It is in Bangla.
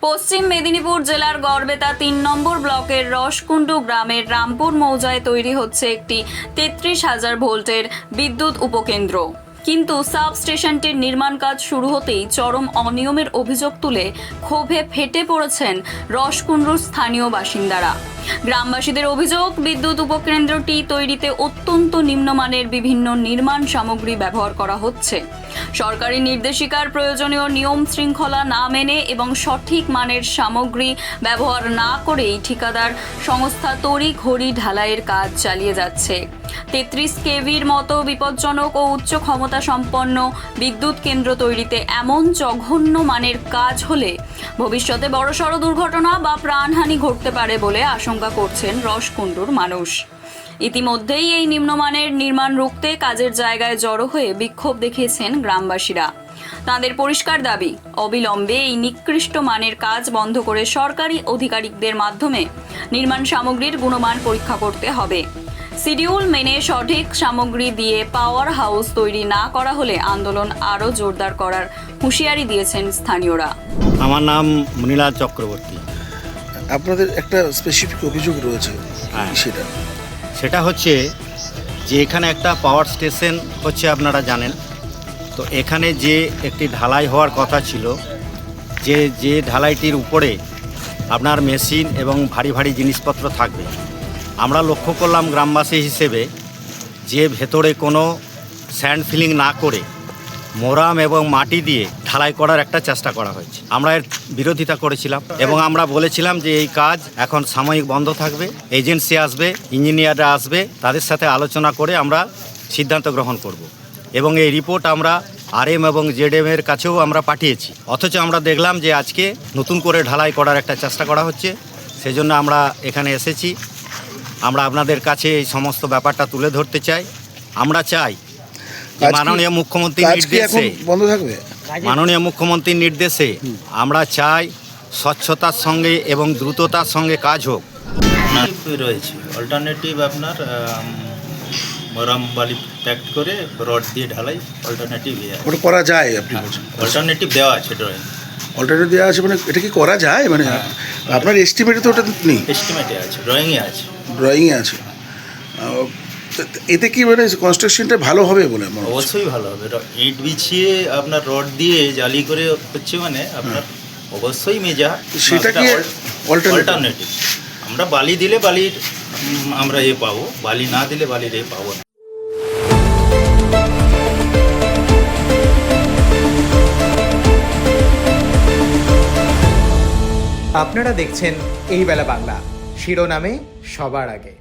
পশ্চিম মেদিনীপুর জেলার গড়বেতা ৩ নম্বর ব্লকের রসকুণ্ডু গ্রামের রামপুর মৌজায় তৈরি হচ্ছে একটি ৩৩,০০০ ভোল্টের বিদ্যুৎ উপকেন্দ্র। কিন্তু সাব স্টেশনটির নির্মাণ কাজ শুরু হতেই চরম অনিয়মের অভিযোগ তুলে ক্ষোভে ফেটে পড়েছেন রসকুণ্ডুর স্থানীয় বাসিন্দারা। গ্রামবাসীদের অভিযোগ, বিদ্যুৎ উপকেন্দ্রটি তৈরিতে অত্যন্ত নিম্নমানের বিভিন্ন নির্মাণ সামগ্রী ব্যবহার করা হচ্ছে। সরকারি নির্দেশিকার প্রয়োজনীয় নিয়ম শৃঙ্খলা না মেনে এবং সঠিক মানের সামগ্রী ব্যবহার না করেই ঠিকাদার সংস্থা তড়িঘড়ি ঢালাইয়ের কাজ চালিয়ে যাচ্ছে। ৩৩ কেভির মতো বিপজ্জনক ও উচ্চ ক্ষমতা সম্পন্ন বিদ্যুৎ কেন্দ্র তৈরিতে এমন জঘন্য মানের কাজ হলে ভবিষ্যতে বড়সড় দুর্ঘটনা বা প্রাণহানি ঘটতে পারে বলে আশঙ্কা করছেন রসকুণ্ডুর মানুষ। ইতিমধ্যেই এই নিম্নমানের নির্মাণ রুখতে কাজের জায়গায় জড়ো হয়ে বিক্ষোভ দেখিয়েছেন গ্রামবাসীরা। তাদের পরিষ্কার দাবি, অবিলম্বে এই নিকৃষ্ট মানের কাজ বন্ধ করে সরকারি আধিকারিকদের মাধ্যমে নির্মাণ সামগ্রীর গুণমান পরীক্ষা করতে হবে। শিডিউল মেনে সঠিক সামগ্রী দিয়ে পাওয়ার হাউস তৈরি না করা হলে আন্দোলন আরও জোরদার করার হুঁশিয়ারি দিয়েছেন স্থানীয়রা। আমার নাম মনিলাল চক্রবর্তী। আপনাদের একটা স্পেসিফিক অভিযোগ রয়েছে, হ্যাঁ। সেটা হচ্ছে যে এখানে একটা পাওয়ার স্টেশন হচ্ছে, আপনারা জানেন তো। এখানে যে একটি ঢালাই হওয়ার কথা ছিল, যে ঢালাইটির উপরে আপনার মেশিন এবং ভারী ভারী জিনিসপত্র থাকবে, আমরা লক্ষ্য করলাম গ্রামবাসী হিসেবে যে ভেতরে কোনো স্যান্ড ফিলিং না করে মোরাম এবং মাটি দিয়ে ঢালাই করার একটা চেষ্টা করা হয়েছে। আমরা এর বিরোধিতা করেছিলাম এবং আমরা বলেছিলাম যে এই কাজ এখন সাময়িক বন্ধ থাকবে, এজেন্সি আসবে, ইঞ্জিনিয়াররা আসবে, তাদের সাথে আলোচনা করে আমরা সিদ্ধান্ত গ্রহণ করব। এবং এই রিপোর্ট আমরা RM এবং ZM এর কাছেও আমরা পাঠিয়েছি। অথচ আমরা দেখলাম যে আজকে নতুন করে ঢালাই করার একটা চেষ্টা করা হচ্ছে। সেজন্য আমরা এখানে এসেছি। আমরা আপনাদের কাছে এই সমস্ত ব্যাপারটা তুলে ধরতে চাই। আমরা চাই মাননীয় মুখ্যমন্ত্রীর নির্দেশে, বন্ধ থাকবে। মাননীয় মুখ্যমন্ত্রীর নির্দেশে আমরা চাই স্বচ্ছতার সঙ্গে এবং দ্রুততার সঙ্গে কাজ হোক। রয়েছে অল্টারনেটিভ আপনার মোরাম বালি প্যাক করে রড দিয়ে ঢালাই অল্টারনেটিভ ওটা করা যায়, আপনি বলছেন অল্টারনেটিভ দেওয়া আছে, ড্রয়িং অল্টারনেটিভ দেওয়া আছে, মানে এটা কি করা যায়? মানে আপনার এস্টিমেটে তো ওটা নেই, এস্টিমেটে আছে, ড্রয়িংয়ে আছে, ড্রয়িংয়ে আছে। এতে কি মানে কনস্ট্রাকশনটা ভালো হবে বলে? অবশ্যই ভালো হবে। ইট বিছিয়ে আপনার রড দিয়ে জালি করে হচ্ছে, মানে আপনার অবশ্যই মেজা। সেটা কি অল্টারনেটিভ? আমরা বালি দিলে বালির আমরা পাবো, বালি না দিলে বালির পাবো না। আপনারা দেখছেন এই বেলা বাংলা, শিরোনামে সবার আগে।